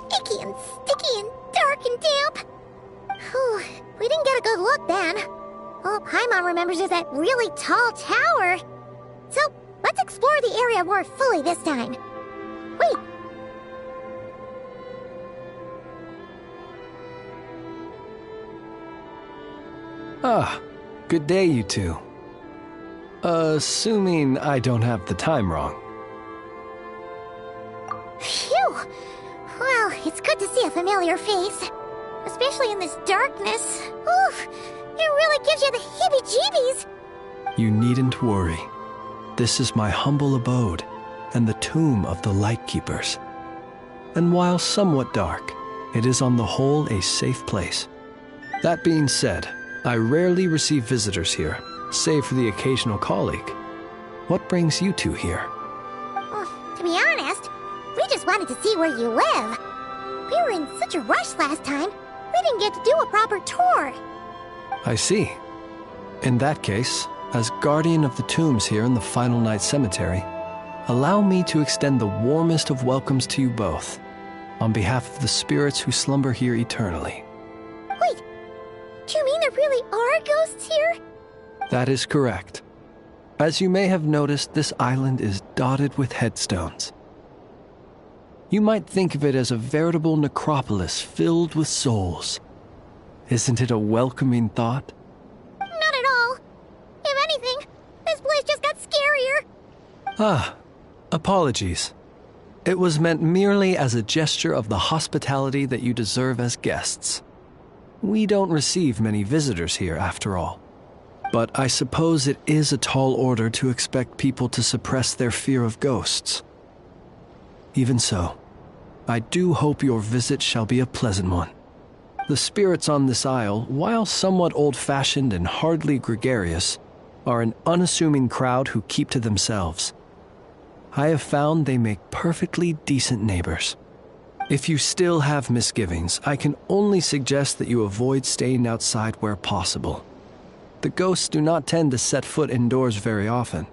icky and sticky and dark and damp. Whew, we didn't get a good look then. All Paimon remembers is that really tall tower. So, let's explore the area more fully this time. Wait. Ah, good day, you two. Assuming I don't have the time wrong. Phew! Well, it's good to see a familiar face. Especially in this darkness. Oof! It really gives you the heebie-jeebies! You needn't worry. This is my humble abode, and the tomb of the Lightkeepers. And while somewhat dark, it is on the whole a safe place. That being said, I rarely receive visitors here, save for the occasional colleague. What brings you two here? Well, to be honest, we just wanted to see where you live. We were in such a rush last time, we didn't get to do a proper tour. I see. In that case, as guardian of the tombs here in the Final Night Cemetery, allow me to extend the warmest of welcomes to you both, on behalf of the spirits who slumber here eternally. Wait, do you mean there really are ghosts here? That is correct. As you may have noticed, this island is dotted with headstones. You might think of it as a veritable necropolis filled with souls. Isn't it a welcoming thought? Not at all. If anything, this place just got scarier. Ah, apologies. It was meant merely as a gesture of the hospitality that you deserve as guests. We don't receive many visitors here, after all. But I suppose it is a tall order to expect people to suppress their fear of ghosts. Even so, I do hope your visit shall be a pleasant one. The spirits on this isle, while somewhat old-fashioned and hardly gregarious, are an unassuming crowd who keep to themselves. I have found they make perfectly decent neighbors. If you still have misgivings, I can only suggest that you avoid staying outside where possible. The ghosts do not tend to set foot indoors very often,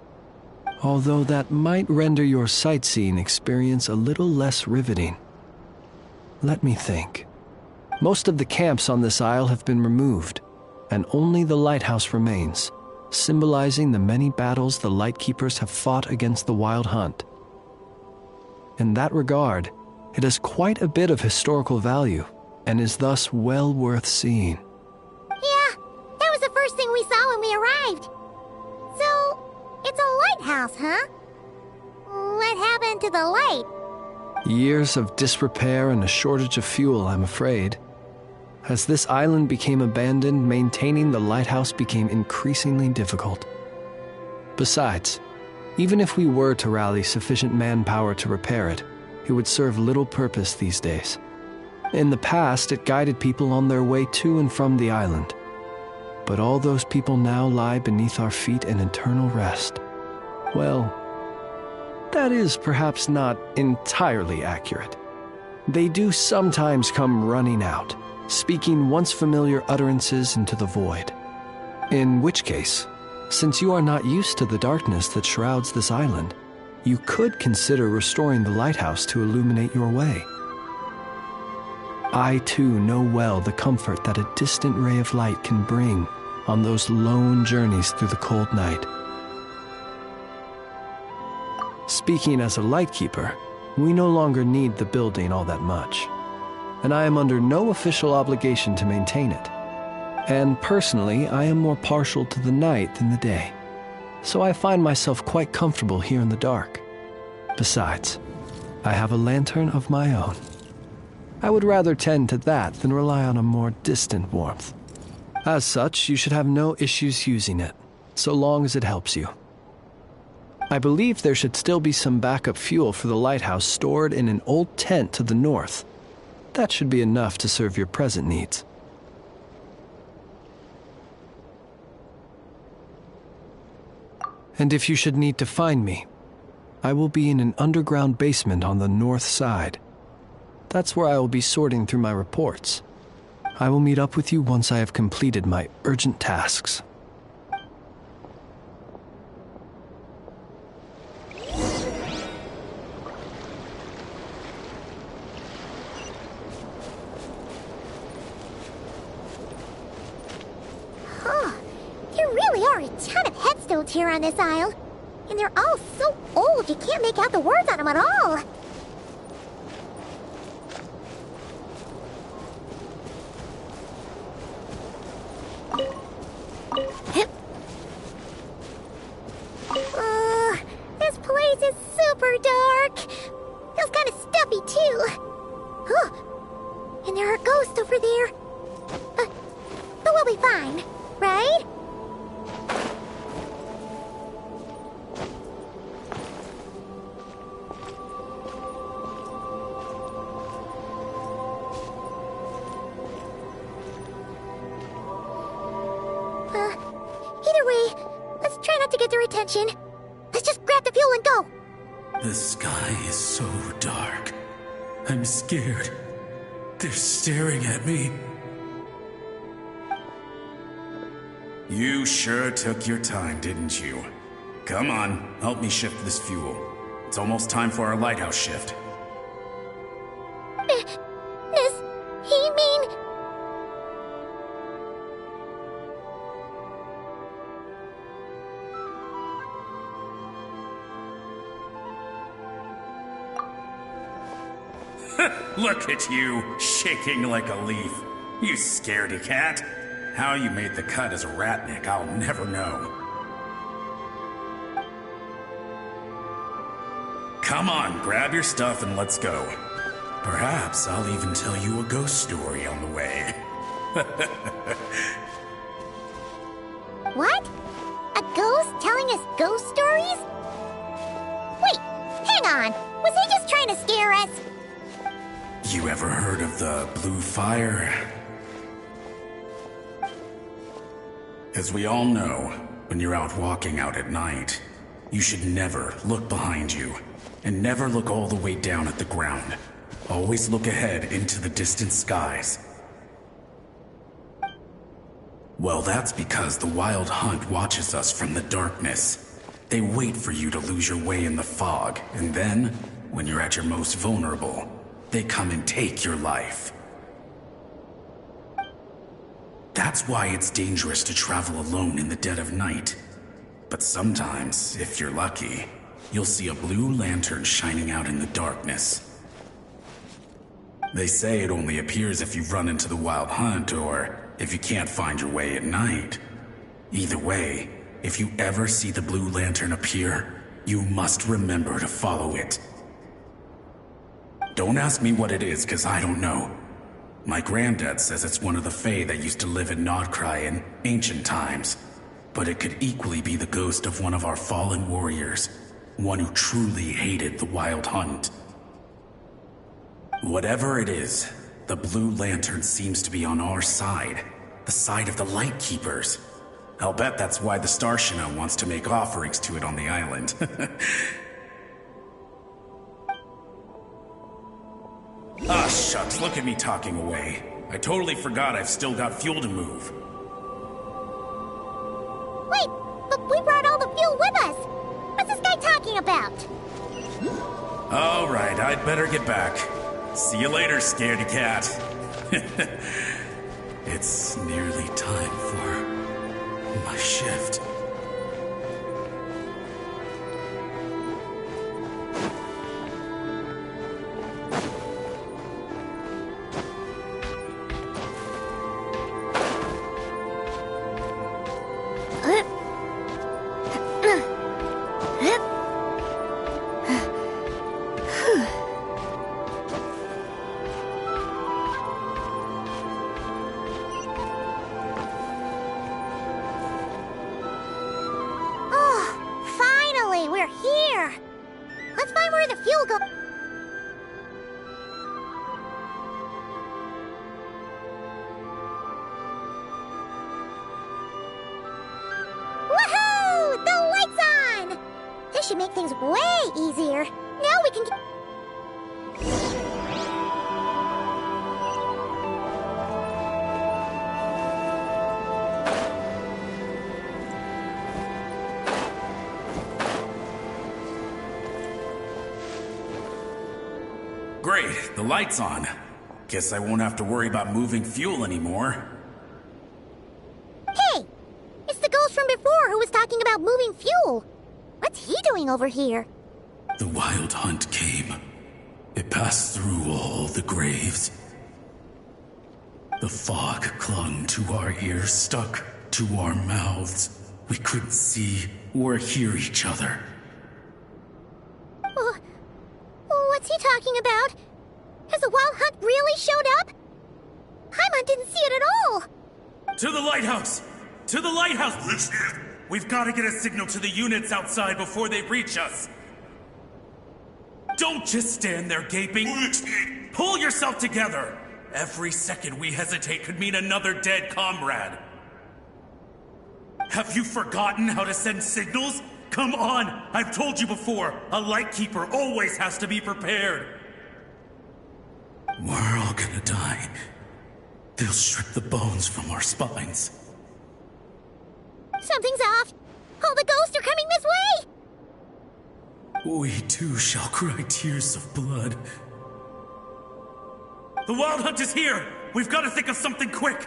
although that might render your sightseeing experience a little less riveting. Let me think. Most of the camps on this isle have been removed, and only the lighthouse remains, symbolizing the many battles the Lightkeepers have fought against the Wild Hunt. In that regard, it has quite a bit of historical value, and is thus well worth seeing. Yeah, that was the first thing we saw when we arrived. So, it's a lighthouse, huh? What happened to the light? Years of disrepair and a shortage of fuel, I'm afraid. As this island became abandoned, maintaining the lighthouse became increasingly difficult. Besides, even if we were to rally sufficient manpower to repair it, it would serve little purpose these days. In the past, it guided people on their way to and from the island. But all those people now lie beneath our feet in eternal rest. Well, that is perhaps not entirely accurate. They do sometimes come running out, speaking once familiar utterances into the void. In which case, since you are not used to the darkness that shrouds this island, you could consider restoring the lighthouse to illuminate your way. I too know well the comfort that a distant ray of light can bring on those lone journeys through the cold night. Speaking as a lightkeeper, we no longer need the building all that much, and I am under no official obligation to maintain it. And personally, I am more partial to the night than the day, so I find myself quite comfortable here in the dark. Besides, I have a lantern of my own. I would rather tend to that than rely on a more distant warmth. As such, you should have no issues using it, so long as it helps you. I believe there should still be some backup fuel for the lighthouse stored in an old tent to the north. That should be enough to serve your present needs. And if you should need to find me, I will be in an underground basement on the north side. That's where I will be sorting through my reports. I will meet up with you once I have completed my urgent tasks. here on this isle. And they're all so old you can't make out the words on them at all. This place is super dark. Feels kind of stuffy too. Huh. And there are ghosts over there. But we'll be fine, right? Either way, let's try not to get their attention. Let's just grab the fuel and go. The sky is so dark. I'm scared. They're staring at me. You sure took your time, didn't you? Come on, help me shift this fuel. It's almost time for our lighthouse shift. Does he mean... Look at you, shaking like a leaf. You scaredy cat. How you made the cut as a ratnik, I'll never know. Come on, grab your stuff and let's go. Perhaps I'll even tell you a ghost story on the way. What? A ghost telling us ghost stories? Wait, hang on. Was he just trying to scare us? You ever heard of the blue fire? As we all know, when you're out walking out at night, you should never look behind you, and never look all the way down at the ground. Always look ahead into the distant skies. Well, that's because the Wild Hunt watches us from the darkness. They wait for you to lose your way in the fog, and then, when you're at your most vulnerable, they come and take your life. That's why it's dangerous to travel alone in the dead of night. But sometimes, if you're lucky, you'll see a blue lantern shining out in the darkness. They say it only appears if you've run into the Wild Hunt or if you can't find your way at night. Either way, if you ever see the blue lantern appear, you must remember to follow it. Don't ask me what it is, because I don't know. My granddad says it's one of the Fae that used to live in Nod Krai in ancient times. But it could equally be the ghost of one of our fallen warriors. One who truly hated the Wild Hunt. Whatever it is, the blue lantern seems to be on our side. The side of the Light Keepers. I'll bet that's why the Starshina wants to make offerings to it on the island. Ah, shucks, look at me talking away. I totally forgot I've still got fuel to move. Wait, but we brought all the fuel with us. What's this guy talking about? All right, I'd better get back. See you later, scaredy cat. It's nearly time for my shift. We're here! Let's find where the fuel goes. Woohoo! The light's on! This should make things way easier. Now we can... Great, the light's on. Guess I won't have to worry about moving fuel anymore. Hey! It's the ghost from before who was talking talking about moving fuel. What's he doing over here? The wild hunt came. It passed through all the graves. The fog clung to our ears, stuck to our mouths. We couldn't see or hear each other. What's he talking about? Has the wild hunt really showed up? Paimon didn't see it at all. To the lighthouse! To the lighthouse! We've got to get a signal to the units outside before they reach us. Don't just stand there gaping. Pull yourself together. Every second we hesitate could mean another dead comrade. Have you forgotten how to send signals? Come on! I've told you before, a lightkeeper always has to be prepared. We're all gonna die. They'll strip the bones from our spines. Something's off. All the ghosts are coming this way! We too shall cry tears of blood. The wild hunt is here! We've got to think of something quick!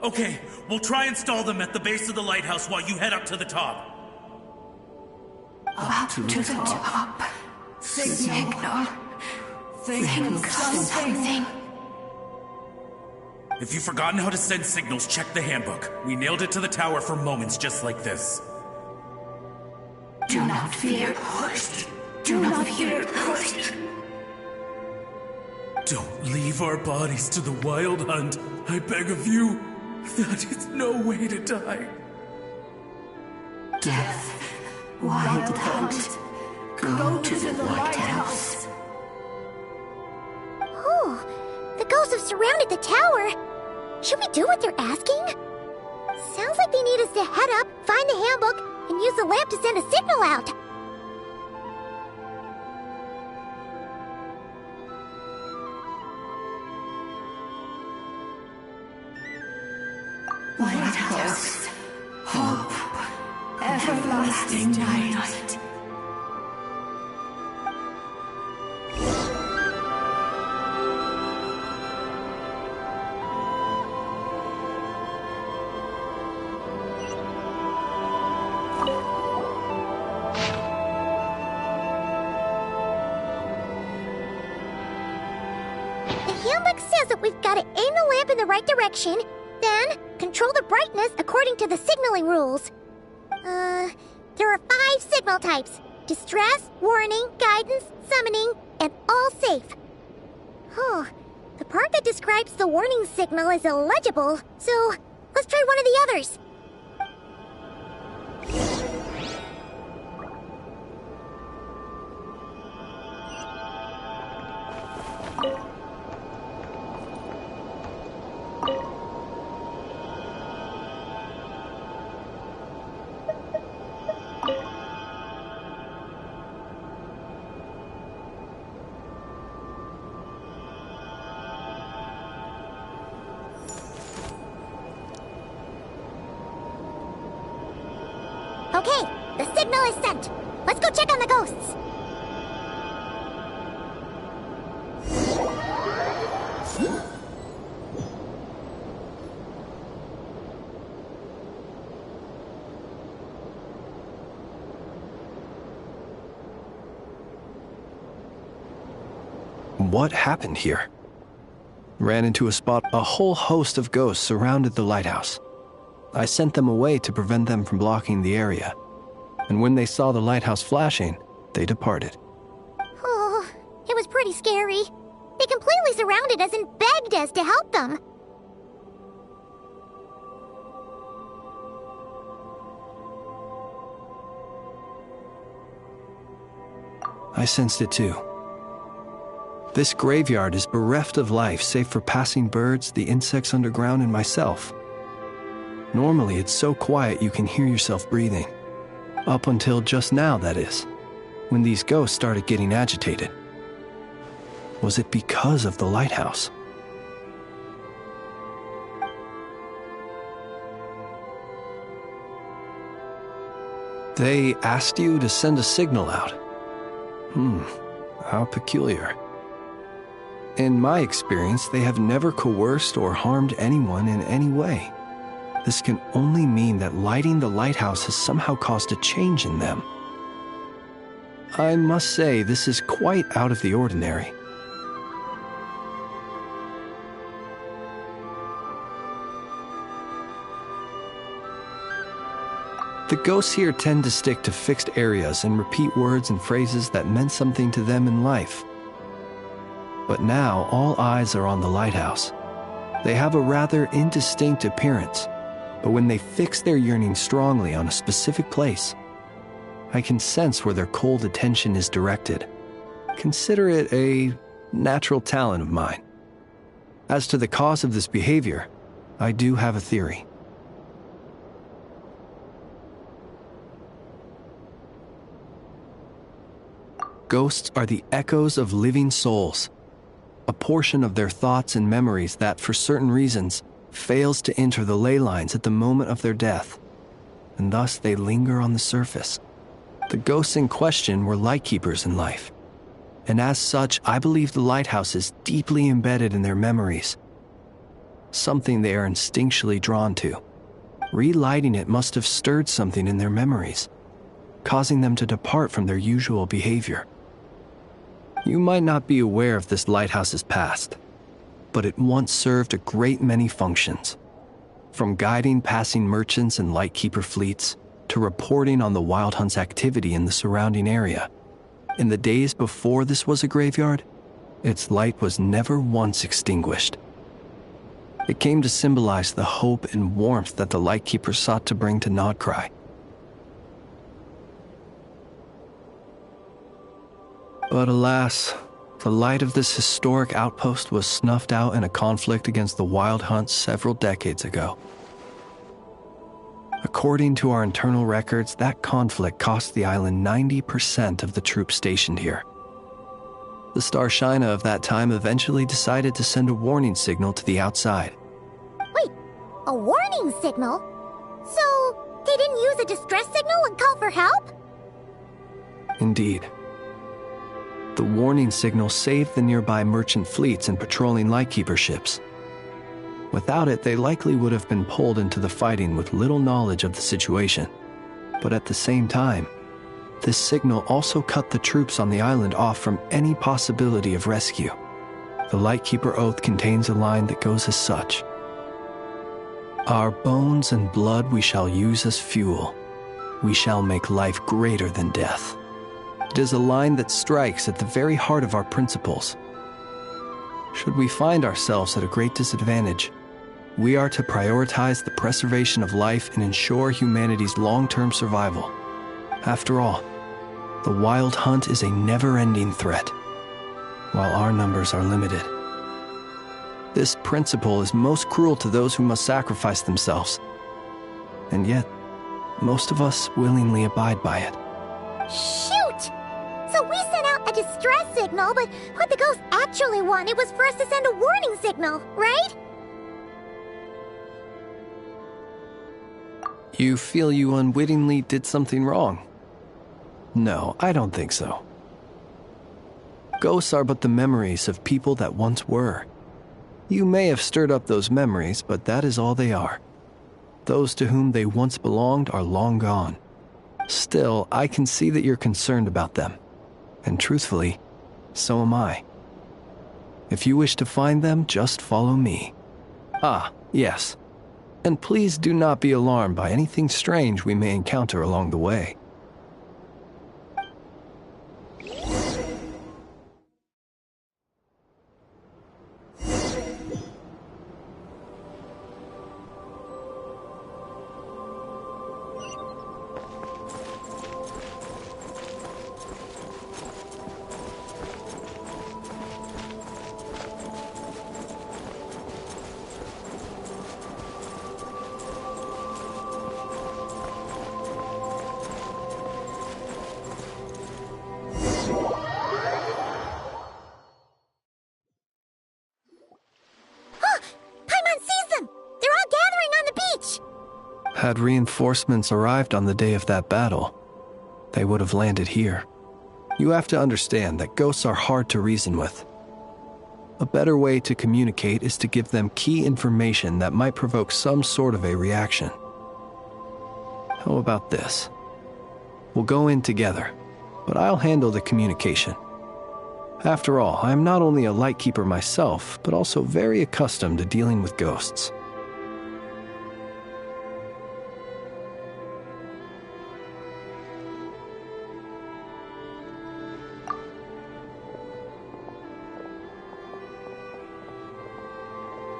Okay, we'll try and stall them at the base of the lighthouse while you head up to the top. Up to the top. Signal. Think something. If you've forgotten how to send signals, check the handbook. We nailed it to the tower for moments just like this. Do not fear. Do not fear. Don't leave our bodies to the wild hunt. I beg of you. That is no way to die. Death. Wild hunt. Go to the lighthouse. Oh, the ghosts have surrounded the tower. Should we do what they're asking? Sounds like they need us to head up, find the handbook, and use the lamp to send a signal out. Lighthouse. Hope. Everlasting night. The handbook says that we've got to aim the lamp in the right direction, then control the brightness according to the signaling rules. There are 5 signal types: distress, warning, guidance, summoning, and all safe. The part that describes the warning signal is illegible, so let's try one of the others. Okay, the signal is sent. Let's go check on the ghosts. What happened here? Ran into a spot. A whole host of ghosts surrounded the lighthouse. I sent them away to prevent them from blocking the area. And when they saw the lighthouse flashing, they departed. Oh, it was pretty scary. They completely surrounded us and begged us to help them. I sensed it too. This graveyard is bereft of life save for passing birds, the insects underground, and myself. Normally, it's so quiet you can hear yourself breathing. Up until just now, that is, when these ghosts started getting agitated. Was it because of the lighthouse? They asked you to send a signal out. How peculiar. In my experience, they have never coerced or harmed anyone in any way. this can only mean that lighting the lighthouse has somehow caused a change in them. I must say, this is quite out of the ordinary. The ghosts here tend to stick to fixed areas and repeat words and phrases that meant something to them in life. But now all eyes are on the lighthouse. They have a rather indistinct appearance, but when they fix their yearning strongly on a specific place, I can sense where their cold attention is directed. Consider it a natural talent of mine. As to the cause of this behavior, I do have a theory. Ghosts are the echoes of living souls, a portion of their thoughts and memories that, for certain reasons, fails to enter the ley lines at the moment of their death, and thus they linger on the surface. The ghosts in question were lightkeepers in life, and as such, I believe the lighthouse is deeply embedded in their memories, something they are instinctually drawn to. Relighting it must have stirred something in their memories, causing them to depart from their usual behavior. You might not be aware of this lighthouse's past, but it once served a great many functions. From guiding passing merchants and lightkeeper fleets, to reporting on the Wild Hunt's activity in the surrounding area. In the days before this was a graveyard, its light was never once extinguished. It came to symbolize the hope and warmth that the lightkeeper sought to bring to Nod Krai. But alas, the light of this historic outpost was snuffed out in a conflict against the Wild Hunt several decades ago. According to our internal records, that conflict cost the island 90% of the troops stationed here. The Starshina of that time eventually decided to send a warning signal to the outside. Wait, a warning signal? So, they didn't use a distress signal and call for help? Indeed. The warning signal saved the nearby merchant fleets and patrolling lightkeeper ships. Without it, they likely would have been pulled into the fighting with little knowledge of the situation. But at the same time, this signal also cut the troops on the island off from any possibility of rescue. The Lightkeeper Oath contains a line that goes as such: "Our bones and blood we shall use as fuel. We shall make life greater than death." It is a line that strikes at the very heart of our principles. Should we find ourselves at a great disadvantage, we are to prioritize the preservation of life and ensure humanity's long-term survival. After all, the Wild Hunt is a never-ending threat, while our numbers are limited. This principle is most cruel to those who must sacrifice themselves, and yet, most of us willingly abide by it. Shoot! So we sent out a distress signal, but what the ghost actually wanted was for us to send a warning signal, right? You feel you unwittingly did something wrong? No, I don't think so. Ghosts are but the memories of people that once were. You may have stirred up those memories, but that is all they are. Those to whom they once belonged are long gone. Still, I can see that you're concerned about them. And truthfully, so am I. If you wish to find them, just follow me. Ah, yes. And please do not be alarmed by anything strange we may encounter along the way. Had reinforcements arrived on the day of that battle, they would have landed here. You have to understand that ghosts are hard to reason with. A better way to communicate is to give them key information that might provoke some sort of a reaction. How about this? We'll go in together, but I'll handle the communication. After all, I am not only a lightkeeper myself, but also very accustomed to dealing with ghosts.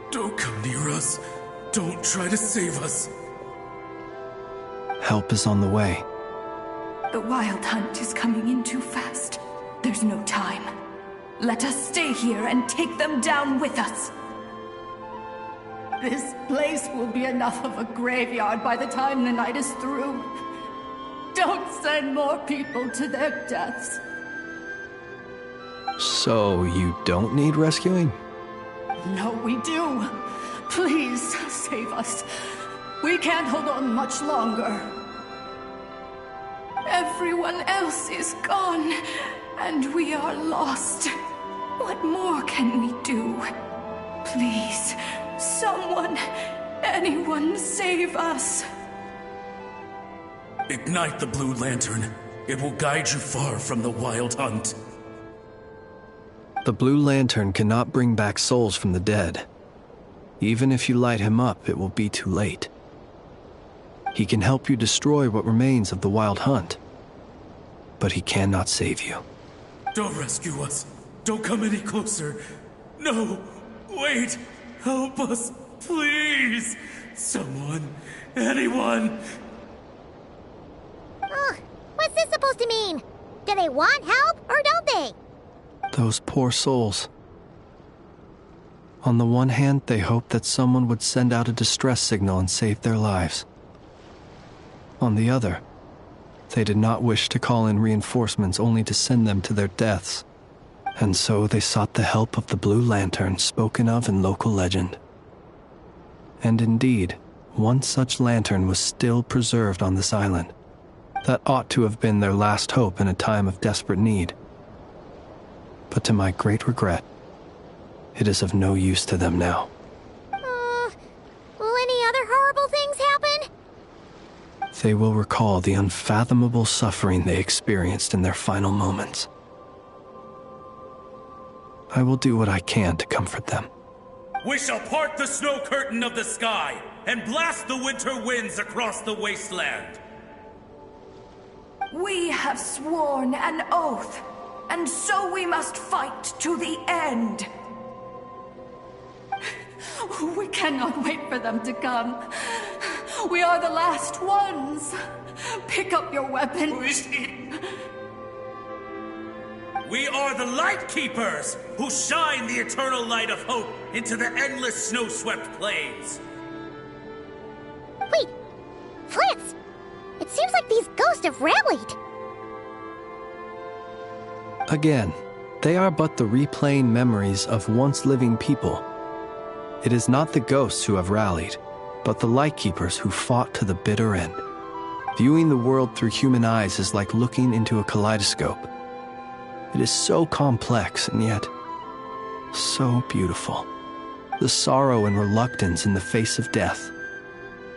Don't come near us. Don't try to save us. Help is on the way. The wild hunt is coming in too fast. There's no time. Let us stay here and take them down with us. This place will be enough of a graveyard by the time the night is through. Don't send more people to their deaths. So you don't need rescuing? No, we do. Please, save us. We can't hold on much longer. Everyone else is gone, and we are lost. What more can we do? Please, someone, anyone, save us. Ignite the blue lantern. It will guide you far from the wild hunt. The blue lantern cannot bring back souls from the dead. Even if you light him up, it will be too late. He can help you destroy what remains of the wild hunt, but he cannot save you. Don't rescue us. Don't come any closer. No, wait. Help us, please. Someone, anyone. What's this supposed to mean? Do they want help or don't they? Those poor souls. On the one hand, they hoped that someone would send out a distress signal and save their lives. On the other, they did not wish to call in reinforcements only to send them to their deaths. And so they sought the help of the blue lantern spoken of in local legend. And indeed, one such lantern was still preserved on this island. That ought to have been their last hope in a time of desperate need. But to my great regret, it is of no use to them now. Will any other horrible things happen? They will recall the unfathomable suffering they experienced in their final moments. I will do what I can to comfort them. We shall part the snow curtain of the sky and blast the winter winds across the wasteland. We have sworn an oath, and so we must fight to the end. We cannot wait for them to come. We are the last ones. Pick up your weapons. We are the Light Keepers, who shine the eternal light of hope into the endless snow-swept plains. Wait, Fritz! It seems like these ghosts have rallied. Again, they are but the replaying memories of once living people. It is not the ghosts who have rallied, but the Lightkeepers who fought to the bitter end. Viewing the world through human eyes is like looking into a kaleidoscope. It is so complex and yet so beautiful. The sorrow and reluctance in the face of death.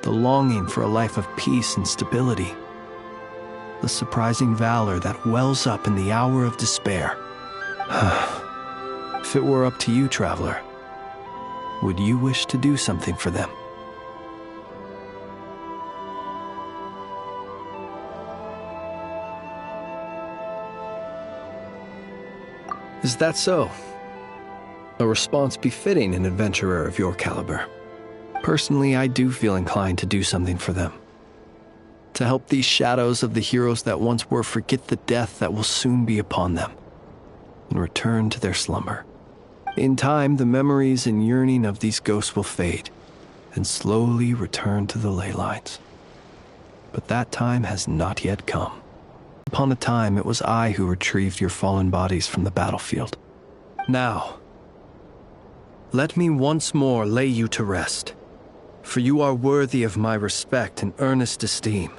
The longing for a life of peace and stability. The surprising valor that wells up in the hour of despair. If it were up to you, traveler, would you wish to do something for them? Is that so? A response befitting an adventurer of your caliber. Personally, I do feel inclined to do something for them. To help these shadows of the heroes that once were forget the death that will soon be upon them, and return to their slumber. In time, the memories and yearning of these ghosts will fade, and slowly return to the ley lines. But that time has not yet come. Upon a time, it was I who retrieved your fallen bodies from the battlefield. Now, let me once more lay you to rest, for you are worthy of my respect and earnest esteem.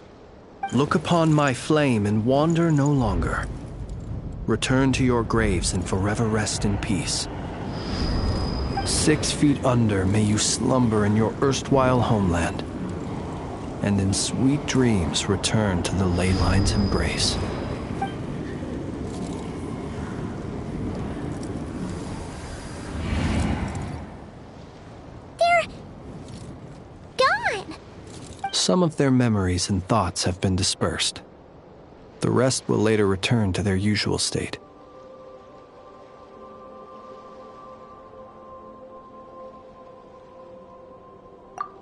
Look upon my flame and wander no longer. Return to your graves and forever rest in peace. 6 feet under may you slumber in your erstwhile homeland, and in sweet dreams return to the ley line's embrace. They're gone. Some of their memories and thoughts have been dispersed. The rest will later return to their usual state.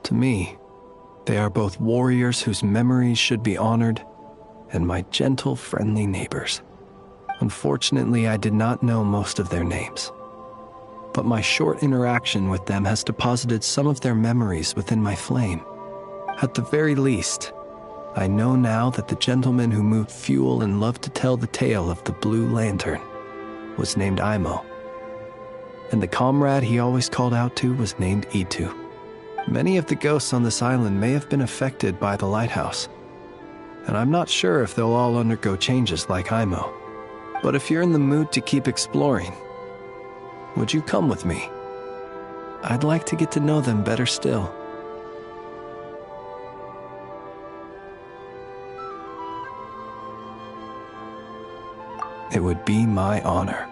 To me, they are both warriors whose memories should be honored, and my gentle, friendly neighbors. Unfortunately, I did not know most of their names, but my short interaction with them has deposited some of their memories within my flame. At the very least, I know now that the gentleman who moved fuel and loved to tell the tale of the Blue Lantern was named Imo, and the comrade he always called out to was named Itu. Many of the ghosts on this island may have been affected by the lighthouse, and I'm not sure if they'll all undergo changes like Imo. But if you're in the mood to keep exploring, would you come with me? I'd like to get to know them better still. It would be my honor.